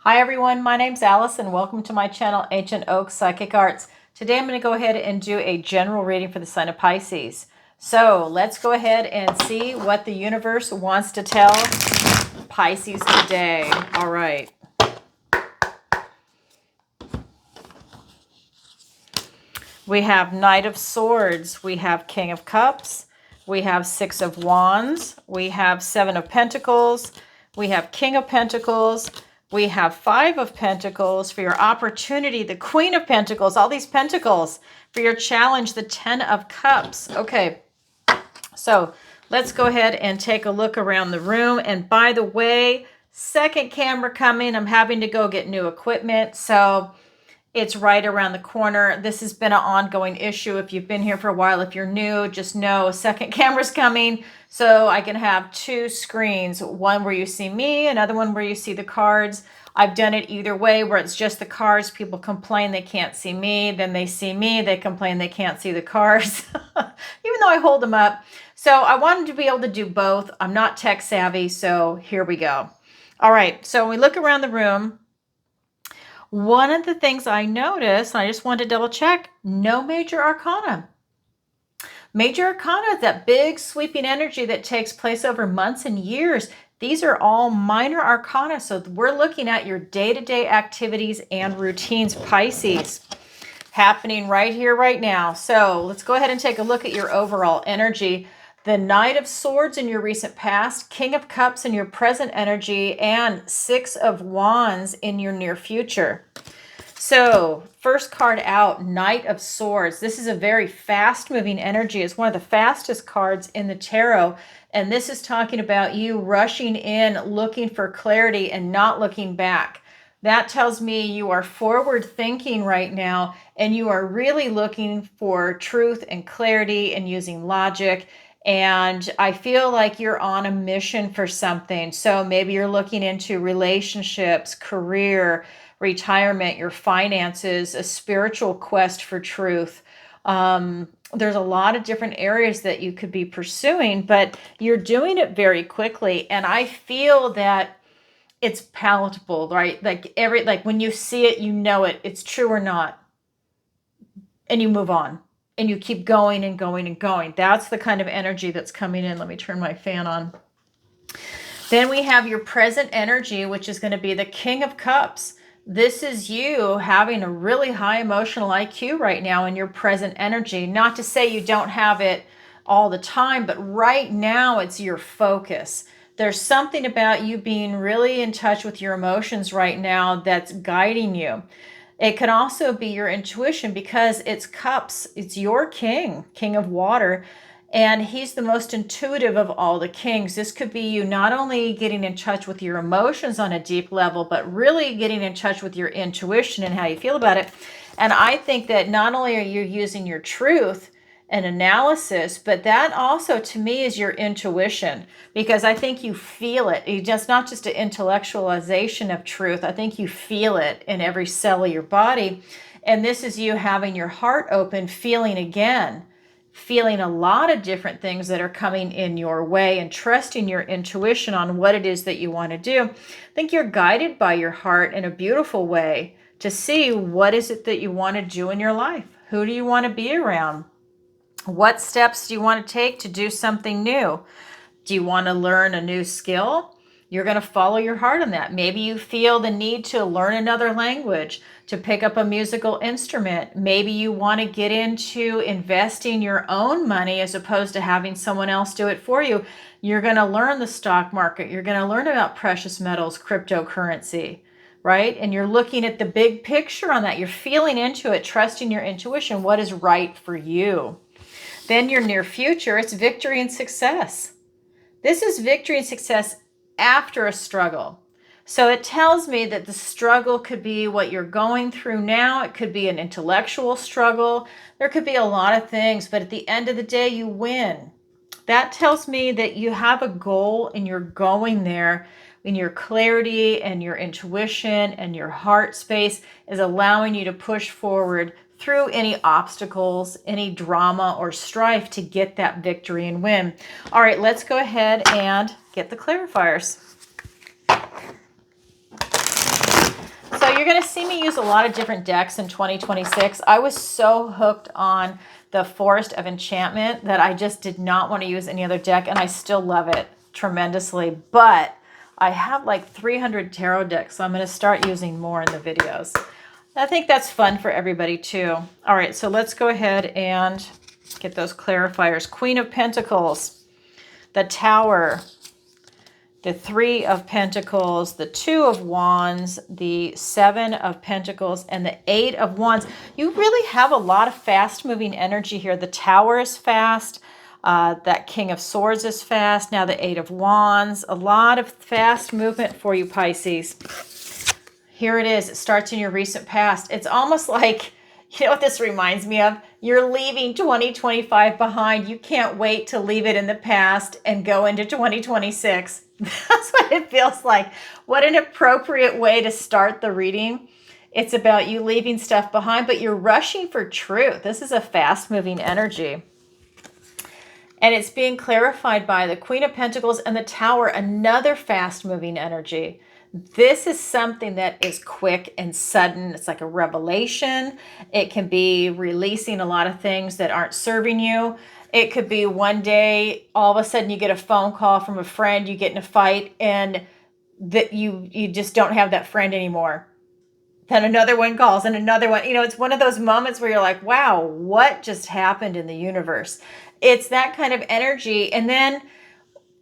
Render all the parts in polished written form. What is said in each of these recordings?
Hi everyone, my name's Alison. Welcome to my channel, Ancient Oak Psychic Arts. Today I'm going to go ahead and do a general reading for the sign of Pisces. So let's go ahead and see what the universe wants to tell Pisces today. All right. We have Knight of Swords. We have King of Cups. We have Six of Wands. We have Seven of Pentacles. We have King of Pentacles. We have Five of Pentacles for your opportunity, the Queen of Pentacles, all these pentacles for your challenge, the Ten of Cups. Okay, so let's go ahead and take a look around the room. And by the way, second camera coming. I'm having to go get new equipment, so it's right around the corner. This has been an ongoing issue. If you've been here for a while, if you're new, just know a second camera's coming. So I can have two screens, one where you see me, another one where you see the cards. I've done it either way, where it's just the cards. People complain they can't see me. Then they see me, they complain they can't see the cards, even though I hold them up. So I wanted to be able to do both. I'm not tech savvy, so here we go. All right, so when we look around the room, one of the things I noticed, and I just wanted to double check, no major arcana. Major arcana is that big sweeping energy that takes place over months and years. These are all minor arcana. So we're looking at your day-to-day activities and routines, Pisces, happening right here, right now. So let's go ahead and take a look at your overall energy. The Knight of Swords in your recent past, King of Cups in your present energy, and Six of Wands in your near future. So first card out, Knight of Swords. This is a very fast-moving energy. It's one of the fastest cards in the tarot. And this is talking about you rushing in, looking for clarity and not looking back. That tells me you are forward thinking right now, and you are really looking for truth and clarity and using logic. And I feel like you're on a mission for something. So maybe you're looking into relationships, career, retirement, your finances, a spiritual quest for truth. There's a lot of different areas that you could be pursuing, but you're doing it very quickly. And I feel that it's palatable, right? Like when you see it, you know it, it's true or not. And you move on. And you keep going and going and going. That's the kind of energy that's coming in. Let me turn my fan on. Then we have your present energy, which is going to be the King of Cups. This is you having a really high emotional IQ right now in your present energy. Not to say you don't have it all the time, but right now it's your focus. There's something about you being really in touch with your emotions right now that's guiding you. It can also be your intuition because it's cups. It's your king of water, and he's the most intuitive of all the kings. This could be you not only getting in touch with your emotions on a deep level, but really getting in touch with your intuition and how you feel about it. And I think that not only are you using your truth and analysis, but that also to me is your intuition, because I think you feel it. It's just not just an intellectualization of truth. I think you feel it in every cell of your body. And this is you having your heart open, feeling again, feeling a lot of different things that are coming in your way and trusting your intuition on what it is that you want to do. I think you're guided by your heart in a beautiful way to see what is it that you want to do in your life. Who do you want to be around? What steps do you want to take to do something new? Do you want to learn a new skill? You're going to follow your heart on that. Maybe you feel the need to learn another language, to pick up a musical instrument. Maybe you want to get into investing your own money as opposed to having someone else do it for you. You're going to learn the stock market. You're going to learn about precious metals, cryptocurrency, right? And you're looking at the big picture on that. You're feeling into it, trusting your intuition, what is right for you. Then your near future, it's victory and success. This is victory and success after a struggle. So it tells me that the struggle could be what you're going through now. It could be an intellectual struggle. There could be a lot of things, but at the end of the day, you win. That tells me that you have a goal and you're going there, and your clarity and your intuition and your heart space is allowing you to push forward through any obstacles, any drama or strife to get that victory and win. All right, let's go ahead and get the clarifiers. you're going to see me use a lot of different decks in 2026. I was so hooked on the Forest of Enchantment that I just did not want to use any other deck, and I still love it tremendously. But I have like 300 tarot decks, so I'm going to start using more in the videos. I think that's fun for everybody too. All right, so let's go ahead and get those clarifiers. Queen of Pentacles, the Tower, the Three of Pentacles, the Two of Wands, the Seven of Pentacles, and the Eight of Wands. You really have a lot of fast-moving energy here. The Tower is fast. That King of Swords is fast. Now the Eight of Wands. A lot of fast movement for you, Pisces. Here it is. It starts in your recent past. It's almost like, you know what this reminds me of? You're leaving 2025 behind. You can't wait to leave it in the past and go into 2026. That's what it feels like. What an appropriate way to start the reading. It's about you leaving stuff behind, but you're rushing for truth. This is a fast-moving energy. And it's being clarified by the Queen of Pentacles and the Tower, another fast-moving energy. This is something that is quick and sudden. It's like a revelation. It can be releasing a lot of things that aren't serving you. It could be one day, all of a sudden you get a phone call from a friend, you get in a fight, and that you just don't have that friend anymore. Then another one calls and another one. You know, it's one of those moments where you're like, wow, what just happened in the universe? It's that kind of energy. And then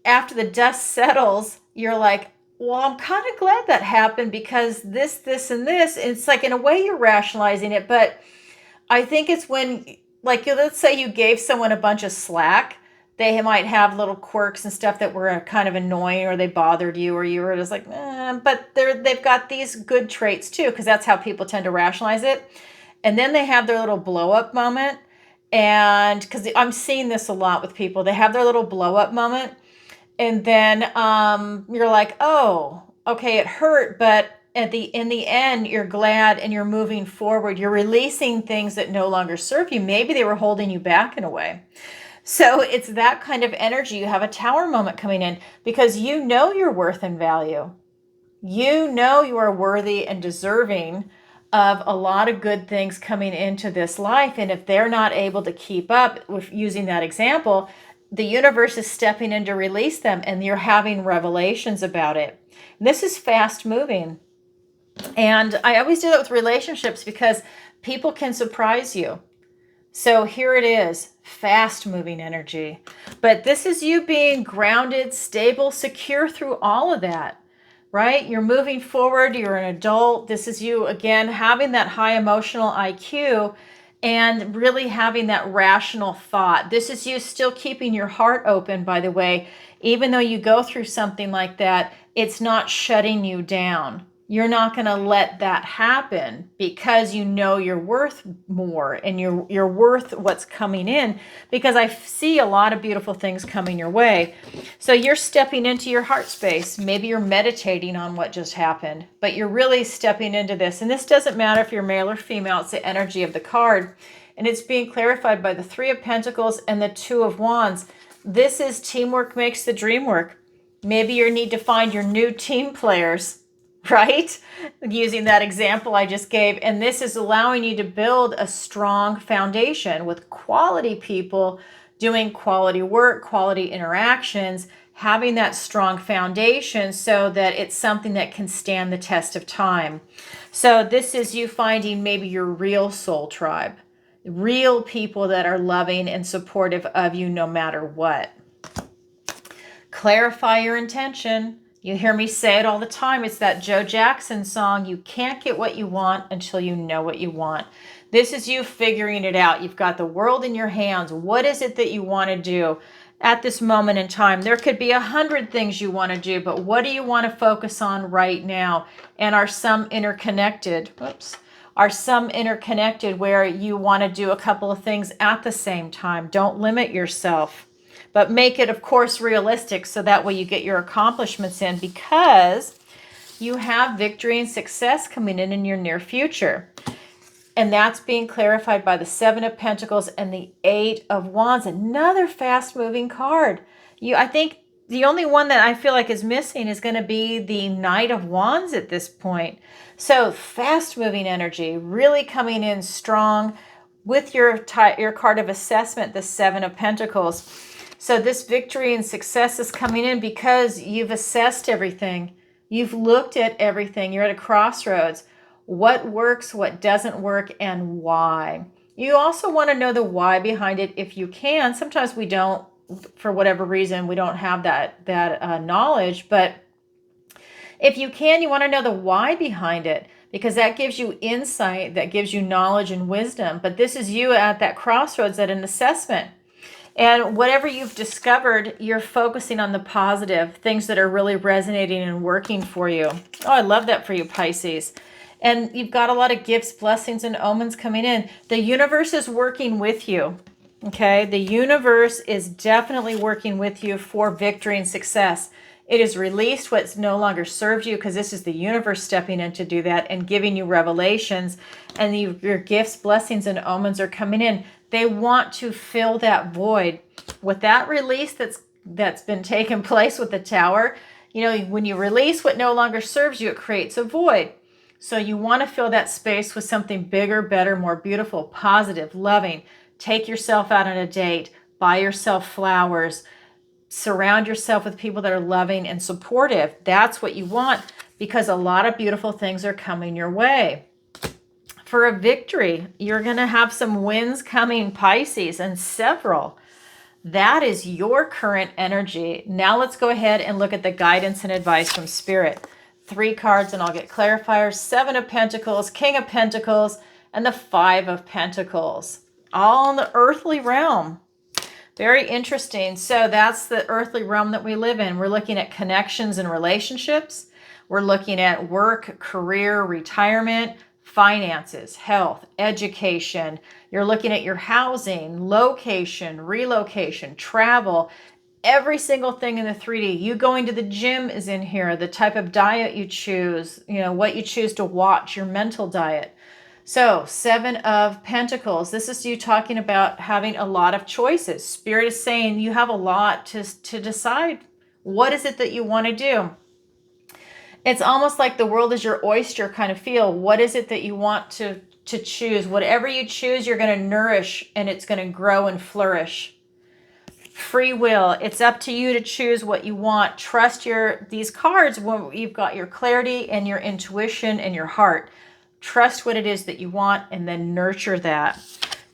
after the dust settles, you're like, well, I'm kind of glad that happened because this, and this. It's like, in a way, you're rationalizing it. But I think it's when, like, let's say you gave someone a bunch of slack. They might have little quirks and stuff that were kind of annoying, or they bothered you, or you were just like, but they've got these good traits too, because that's how people tend to rationalize it. And then they have their little blow up moment. And because I'm seeing this a lot with people, they have their little blow up moment. And then you're like, oh, okay, it hurt, but in the end, you're glad and you're moving forward. You're releasing things that no longer serve you. Maybe they were holding you back in a way. So it's that kind of energy. You have a Tower moment coming in because you know your worth and value. You know you are worthy and deserving of a lot of good things coming into this life. And if they're not able to keep up with using that example, the universe is stepping in to release them, and you're having revelations about it. And this is fast moving. And I always do that with relationships because people can surprise you. So here it is, fast moving energy. But this is you being grounded, stable, secure through all of that, right? You're moving forward. You're an adult. This is you, again, having that high emotional IQ and really having that rational thought. This is you still keeping your heart open, by the way. Even though you go through something like that, it's not shutting you down. You're not going to let that happen because you know you're worth more and you're worth what's coming in, because I see a lot of beautiful things coming your way. So you're stepping into your heart space. Maybe you're meditating on what just happened, but you're really stepping into this. And this doesn't matter if you're male or female. It's the energy of the card. And it's being clarified by the Three of Pentacles and the Two of Wands. This is teamwork makes the dream work. Maybe you need to find your new team players, right? Using that example I just gave. And this is allowing you to build a strong foundation with quality people doing quality work, quality interactions, having that strong foundation so that it's something that can stand the test of time. So this is you finding maybe your real soul tribe, real people that are loving and supportive of you no matter what. Clarify your intention. You hear me say it all the time. It's that Joe Jackson song, you can't get what you want until you know what you want. This is you figuring it out. You've got the world in your hands. What is it that you want to do at this moment in time? There could be 100 things you want to do, but what do you want to focus on right now? And are some interconnected? Whoops. Are some interconnected where you want to do a couple of things at the same time? Don't limit yourself. But make it, of course, realistic so that way you get your accomplishments in, because you have victory and success coming in your near future. And that's being clarified by the Seven of Pentacles and the Eight of Wands, another fast-moving card. I think the only one that I feel like is missing is going to be the Knight of Wands at this point. So fast moving energy, really coming in strong with your card of assessment, the Seven of Pentacles. So this victory and success is coming in because you've assessed everything. You've looked at everything. You're at a crossroads. What works, what doesn't work, and why. You also want to know the why behind it if you can. Sometimes we don't, for whatever reason, we don't have that knowledge. But if you can, you want to know the why behind it, because that gives you insight, that gives you knowledge and wisdom. But this is you at that crossroads at an assessment. And whatever you've discovered, you're focusing on the positive, things that are really resonating and working for you. Oh, I love that for you, Pisces. And you've got a lot of gifts, blessings, and omens coming in. The universe is working with you. Okay, the universe is definitely working with you for victory and success. It has released what's no longer served you, because this is the universe stepping in to do that and giving you revelations. And your gifts, blessings, and omens are coming in. They want to fill that void. With that release that's been taking place with the Tower, you know, when you release what no longer serves you, it creates a void. So you want to fill that space with something bigger, better, more beautiful, positive, loving. Take yourself out on a date, buy yourself flowers, surround yourself with people that are loving and supportive. That's what you want, because a lot of beautiful things are coming your way. For a victory, you're going to have some wins coming, Pisces, and several. That is your current energy. Now let's go ahead and look at the guidance and advice from Spirit. 3 cards, and I'll get clarifiers. 7 of Pentacles, King of Pentacles, and the 5 of Pentacles. All in the earthly realm. Very interesting. So that's the earthly realm that we live in. We're looking at connections and relationships. We're looking at work, career, retirement, finances, health, education. You're looking at your housing, location, relocation, travel, every single thing in the 3D. You going to the gym is in here, the type of diet you choose, you know, what you choose to watch, your mental diet. So 7 of Pentacles, this is you talking about having a lot of choices. Spirit is saying you have a lot to decide. What is it that you want to do? It's almost like the world is your oyster kind of feel. What is it that you want to choose? Whatever you choose, you're going to nourish, and it's going to grow and flourish. Free will. It's up to you to choose what you want. Trust these cards when you've got your clarity and your intuition and your heart. Trust what it is that you want and then nurture that.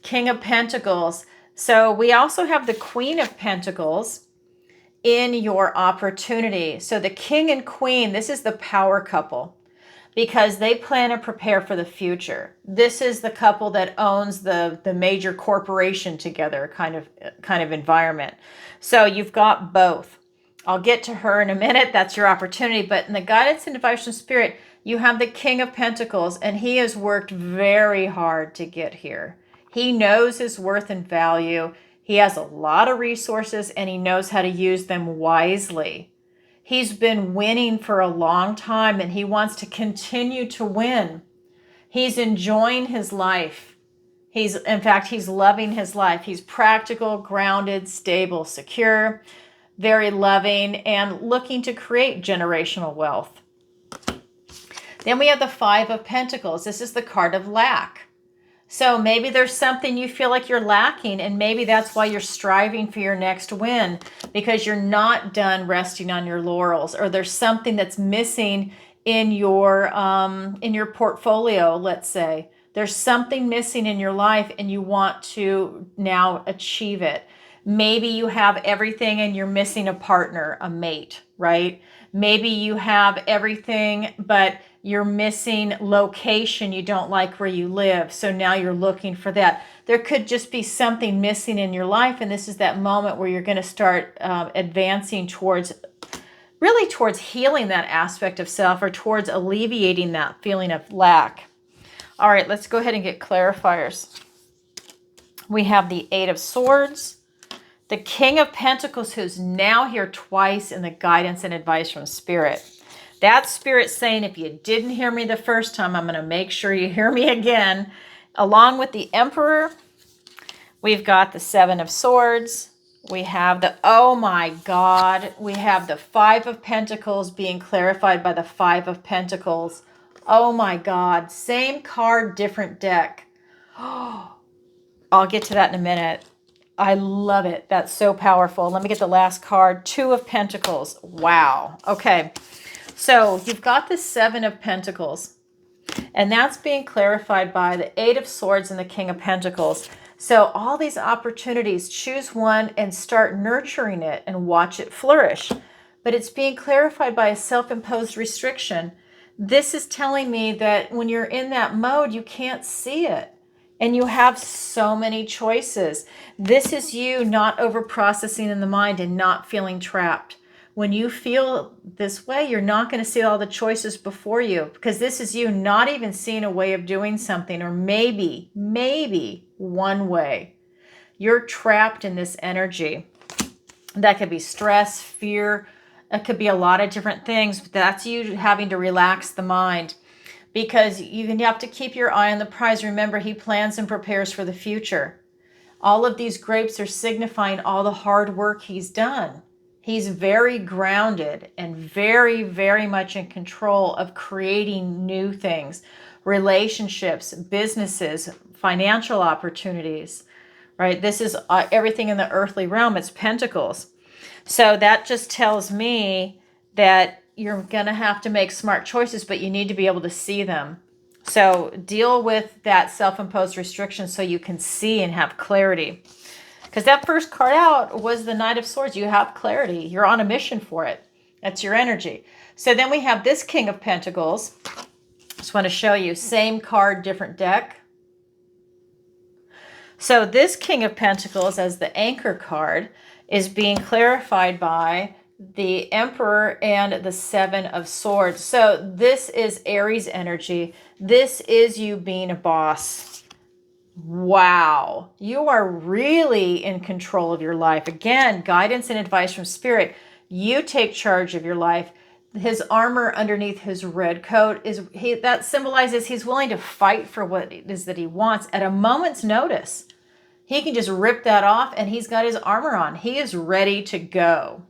King of Pentacles. So we also have the Queen of Pentacles in your opportunity. So the King and Queen, this is the power couple, because they plan and prepare for the future. This is the couple that owns the major corporation together kind of environment. So you've got both. I'll get to her in a minute. That's your opportunity. But in the guidance and advice from Spirit, you have the King of Pentacles, and he has worked very hard to get here. He knows his worth and value. He has a lot of resources, and he knows how to use them wisely. He's been winning for a long time, and he wants to continue to win. He's enjoying his life. In fact, he's loving his life. He's practical, grounded, stable, secure, very loving, and looking to create generational wealth. Then we have the 5 of Pentacles. This is the card of lack. So maybe there's something you feel like you're lacking, and maybe that's why you're striving for your next win, because you're not done resting on your laurels, or there's something that's missing in your portfolio, let's say. There's something missing in your life, and you want to now achieve it. Maybe you have everything and you're missing a partner, a mate, right? Maybe you have everything, but you're missing location. You don't like where you live. So now you're looking for that. There could just be something missing in your life. And this is that moment where you're going to start advancing towards healing that aspect of self, or towards alleviating that feeling of lack. All right, let's go ahead and get clarifiers. We have the 8 of Swords, the King of Pentacles, who's now here twice in the guidance and advice from Spirit. That's Spirit saying, if you didn't hear me the first time, I'm going to make sure you hear me again. Along with the Emperor, we've got the 7 of Swords, We have the, oh my God, we have the Five of Pentacles being clarified by the Five of Pentacles. Oh my God, same card, different deck. I'll get to that in a minute. I love it. That's so powerful. Let me get the last card. Two of Pentacles. Wow. Okay. So you've got the Seven of Pentacles, and that's being clarified by the Eight of Swords and the King of Pentacles. So all these opportunities, choose one and start nurturing it and watch it flourish. But it's being clarified by a self-imposed restriction. This is telling me that when you're in that mode, you can't see it. And you have so many choices. This is you not over processing in the mind and not feeling trapped. When you feel this way, you're not going to see all the choices before you, because this is you not even seeing a way of doing something, or maybe one way. You're trapped in this energy. That could be stress, fear. It could be a lot of different things. But that's you having to relax the mind, because you have to keep your eye on the prize. Remember, he plans and prepares for the future. All of these grapes are signifying all the hard work he's done. He's very grounded and very, very much in control of creating new things, relationships, businesses, financial opportunities, right? This is everything in the earthly realm. It's pentacles. So that just tells me that you're going to have to make smart choices, but you need to be able to see them. So deal with that self-imposed restriction so you can see and have clarity. Because that first card out was the Knight of Swords. You have clarity. You're on a mission for it. That's your energy. So then we have this King of Pentacles. Just want to show you. Same card, different deck. So this King of Pentacles, as the anchor card, is being clarified by the Emperor and the Seven of Swords. So this is Aries energy. This is you being a boss. Wow, you are really in control of your life. Again, guidance and advice from Spirit. You take charge of your life. His armor underneath his red coat that symbolizes he's willing to fight for what it is that he wants at a moment's notice. He can just rip that off, and he's got his armor on. He is ready to go.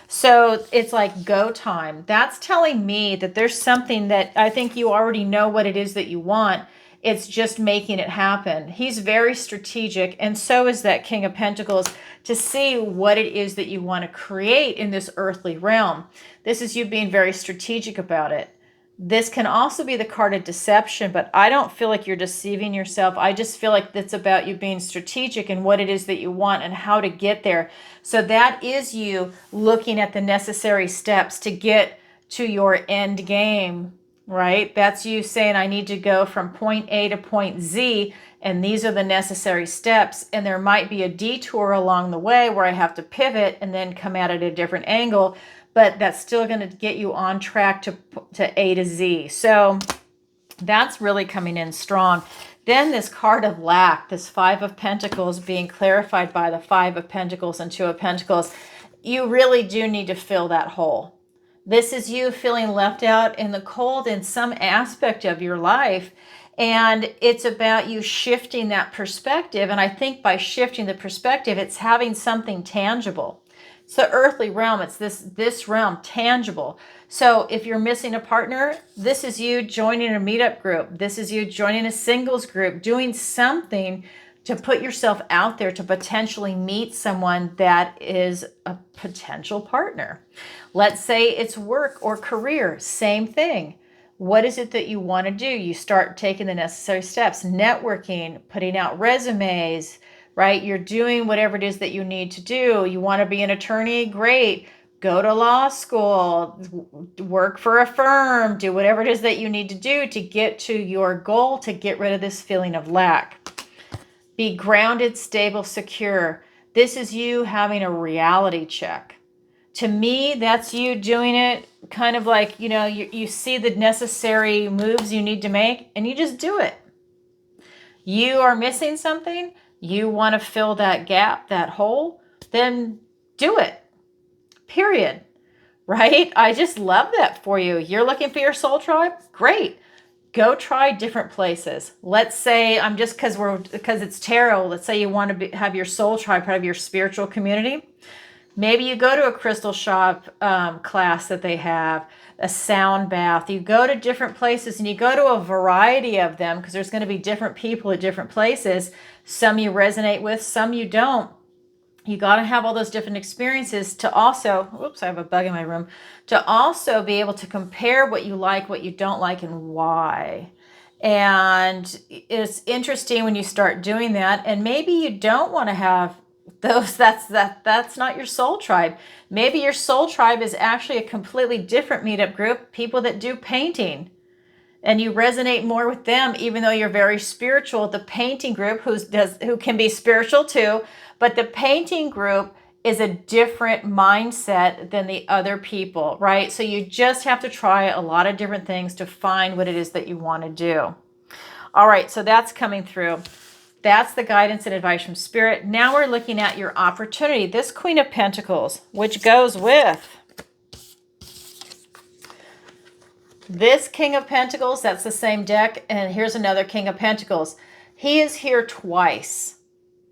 So it's like go time. That's telling me that there's something that I think you already know what it is that you want. It's just making it happen. He's very strategic, and so is that King of Pentacles, to see what it is that you want to create in this earthly realm. This is you being very strategic about it. This can also be the card of deception, but I don't feel like you're deceiving yourself. I just feel like it's about you being strategic in what it is that you want and how to get there. So that is you looking at the necessary steps to get to your end game, right? That's you saying, I need to go from point A to point Z, and these are the necessary steps. And there might be a detour along the way where I have to pivot and then come at it at a different angle, but that's still going to get you on track to A to Z. So that's really coming in strong. Then this card of lack, this Five of Pentacles being clarified by the Five of Pentacles and Two of Pentacles. You really do need to fill that hole. This is you feeling left out in the cold in some aspect of your life. And it's about you shifting that perspective. And I think by shifting the perspective, it's having something tangible. It's the earthly realm. It's this realm, tangible. So if you're missing a partner, this is you joining a meetup group. This is you joining a singles group, doing something to put yourself out there to potentially meet someone that is a potential partner. Let's say it's work or career, same thing. What is it that you want to do? You start taking the necessary steps, networking, putting out resumes, right? You're doing whatever it is that you need to do. You want to be an attorney? Great. Go to law school, work for a firm, do whatever it is that you need to do to get to your goal, to get rid of this feeling of lack. Be grounded, stable, secure. This is you having a reality check. To me, that's you doing it kind of like, you see the necessary moves you need to make and you just do it. You are missing something. You want to fill that gap, that hole, then do it. Period. Right? I just love that for you. You're looking for your soul tribe? Great. go try different places. Let's say because it's tarot, let's say you want to have your soul tribe, part of your spiritual community. Maybe you go to a crystal shop class that they have, a sound bath. You go to different places and you go to a variety of them because there's going to be different people at different places. Some you resonate with, some you don't. You got to have all those different experiences to also, oops, I have a bug in my room, to also be able to compare what you like, what you don't like, and why. And it's interesting when you start doing that. And maybe you don't want to have those, that's not your soul tribe. Maybe your soul tribe is actually a completely different meetup group, people that do painting. And you resonate more with them, even though you're very spiritual. The painting group, who can be spiritual too, but the painting group is a different mindset than the other people, right? So you just have to try a lot of different things to find what it is that you want to do. All right, so that's coming through. That's the guidance and advice from Spirit. Now we're looking at your opportunity. This Queen of Pentacles, which goes with this King of Pentacles, that's the same deck. And here's another King of Pentacles. He is here twice.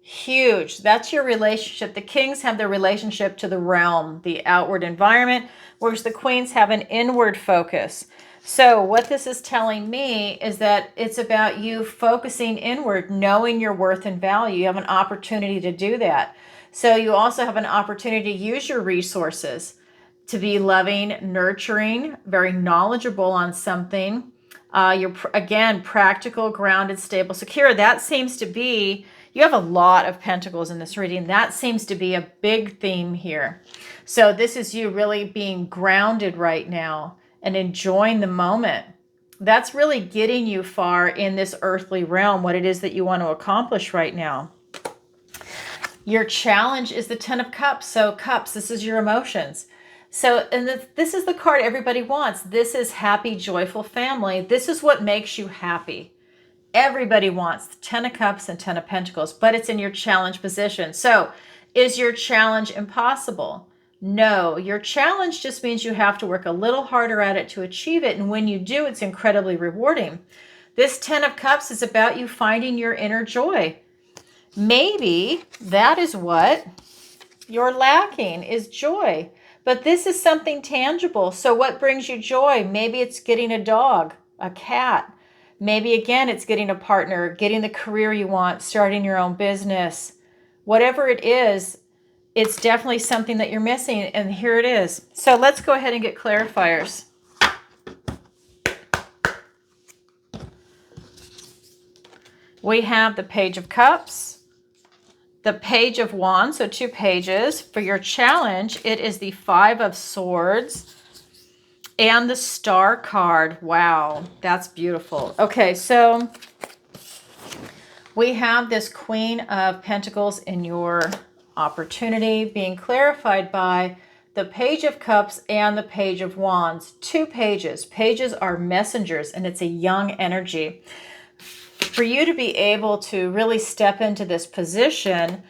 Huge. That's your relationship. The kings have their relationship to the realm, the outward environment, whereas the queens have an inward focus. So what this is telling me is that it's about you focusing inward, knowing your worth and value. You have an opportunity to do that. So you also have an opportunity to use your resources to be loving, nurturing, very knowledgeable on something. You're, again, practical, grounded, stable, secure. That seems to be, you have a lot of pentacles in this reading. That seems to be a big theme here. So this is you really being grounded right now and enjoying the moment. That's really getting you far in this earthly realm, what it is that you want to accomplish right now. Your challenge is the 10 of Cups. So Cups, this is your emotions. So, and this is the card everybody wants. This is happy, joyful family. This is what makes you happy. Everybody wants the 10 of Cups and 10 of Pentacles, but it's in your challenge position. So is your challenge impossible? No, your challenge just means you have to work a little harder at it to achieve it. And when you do, it's incredibly rewarding. This 10 of Cups is about you finding your inner joy. Maybe that is what you're lacking, is joy. But this is something tangible. So what brings you joy? Maybe it's getting a dog, a cat. Maybe, again, it's getting a partner, getting the career you want, starting your own business. Whatever it is, it's definitely something that you're missing. And here it is. So let's go ahead and get clarifiers. We have the Page of Cups, the Page of Wands, so 2 pages. For your challenge, it is the 5 of Swords and the Star card. Wow, that's beautiful. Okay, so we have this Queen of Pentacles in your opportunity being clarified by the Page of Cups and the Page of Wands. 2 pages. Pages are messengers, and it's a young energy. For you to be able to really step into this position,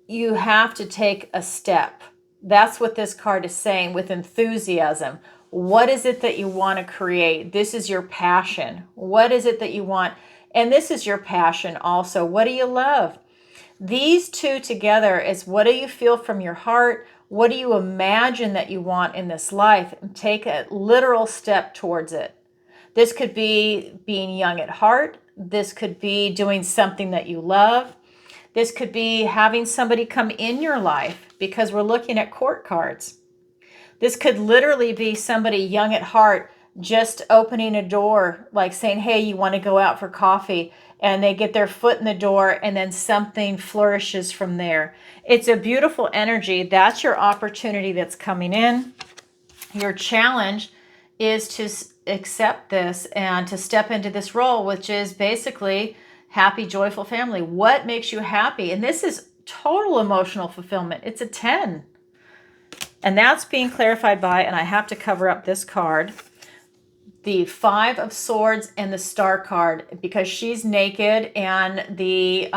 you have to take a step. That's what this card is saying, with enthusiasm. What is it that you want to create? This is your passion. What is it that you want? And this is your passion also. What do you love? These two together is, what do you feel from your heart? What do you imagine that you want in this life? And take a literal step towards it. This could be being young at heart. This could be doing something that you love. This could be having somebody come in your life, because we're looking at court cards. This could literally be somebody young at heart just opening a door, like saying, hey, you want to go out for coffee? And they get their foot in the door, and then something flourishes from there. It's a beautiful energy. That's your opportunity that's coming in. Your challenge is to accept this and to step into this role, which is basically happy, joyful family. What makes you happy? And this is total emotional fulfillment. It's a 10. And that's being clarified by, and I have to cover up this card, the 5 of Swords and the Star card, because she's naked, and the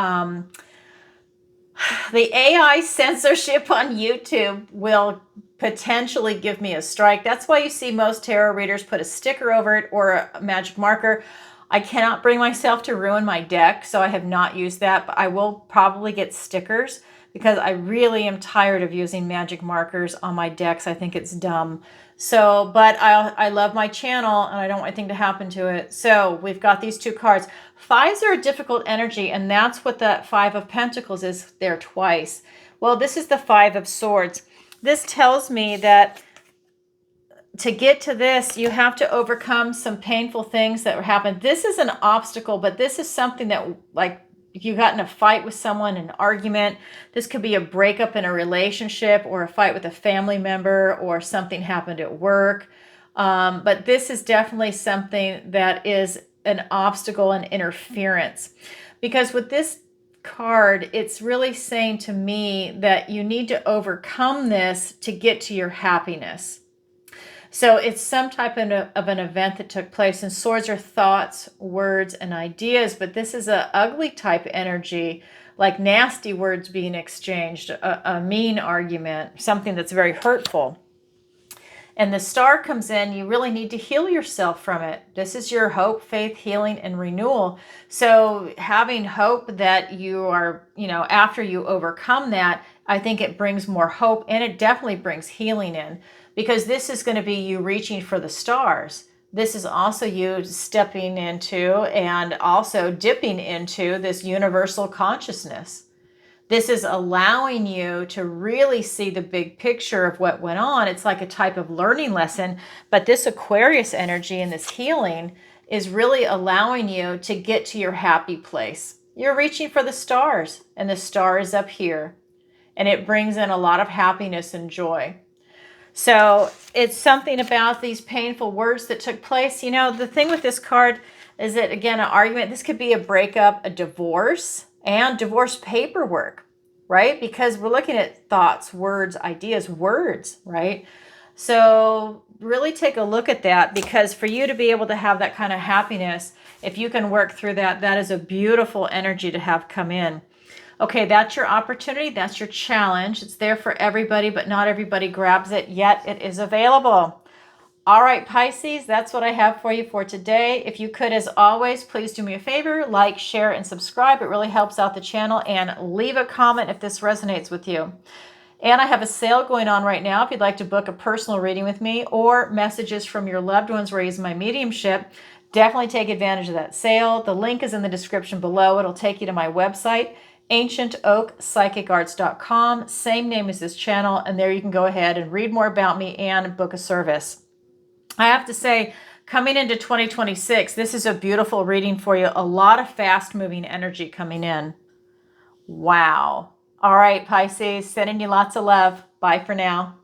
AI censorship on YouTube will potentially give me a strike. That's why you see most tarot readers put a sticker over it or a magic marker. I cannot bring myself to ruin my deck, so I have not used that, but I will probably get stickers because I really am tired of using magic markers on my decks. I think it's dumb. So, but I love my channel and I don't want anything to happen to it. So we've got these two cards. Fives are a difficult energy, and that's what that Five of Pentacles is there twice. Well, this is the Five of Swords. This tells me that to get to this, you have to overcome some painful things that happen. This is an obstacle, but this is something that, like, you got in a fight with someone, an argument. This could be a breakup in a relationship or a fight with a family member or something happened at work. But this is definitely something that is an obstacle and interference. Because with this card, it's really saying to me that you need to overcome this to get to your happiness. So it's some type of an event that took place, and swords are thoughts, words, and ideas, but this is a ugly type energy, like nasty words being exchanged, a mean argument, something that's very hurtful. And the star comes in, you really need to heal yourself from it. This is your hope, faith, healing, and renewal. So having hope that you are, after you overcome that, I think it brings more hope, and it definitely brings healing in, because this is going to be you reaching for the stars. This is also you stepping into and also dipping into this universal consciousness. This is allowing you to really see the big picture of what went on. It's like a type of learning lesson, but this Aquarius energy and this healing is really allowing you to get to your happy place. You're reaching for the stars, and the star is up here, and it brings in a lot of happiness and joy. So it's something about these painful words that took place. The thing with this card is that, again, an argument, this could be a breakup, a divorce, and divorce paperwork, right? Because we're looking at thoughts, words, ideas, words, right? So really take a look at that, because for you to be able to have that kind of happiness, if you can work through that, that is a beautiful energy to have come in. Okay, that's your opportunity. That's your challenge. It's there for everybody, but not everybody grabs it, yet it is available. All right, Pisces, that's what I have for you for today. If you could, as always, please do me a favor, like, share, and subscribe. It really helps out the channel. And leave a comment if this resonates with you. And I have a sale going on right now if you'd like to book a personal reading with me or messages from your loved ones raising my mediumship. Definitely take advantage of that sale. The link is in the description below. It'll take you to my website, ancientoakpsychicarts.com, same name as this channel, and there you can go ahead and read more about me and book a service. I have to say, coming into 2026, this is a beautiful reading for you. A lot of fast-moving energy coming in. Wow. All right, Pisces, sending you lots of love. Bye for now.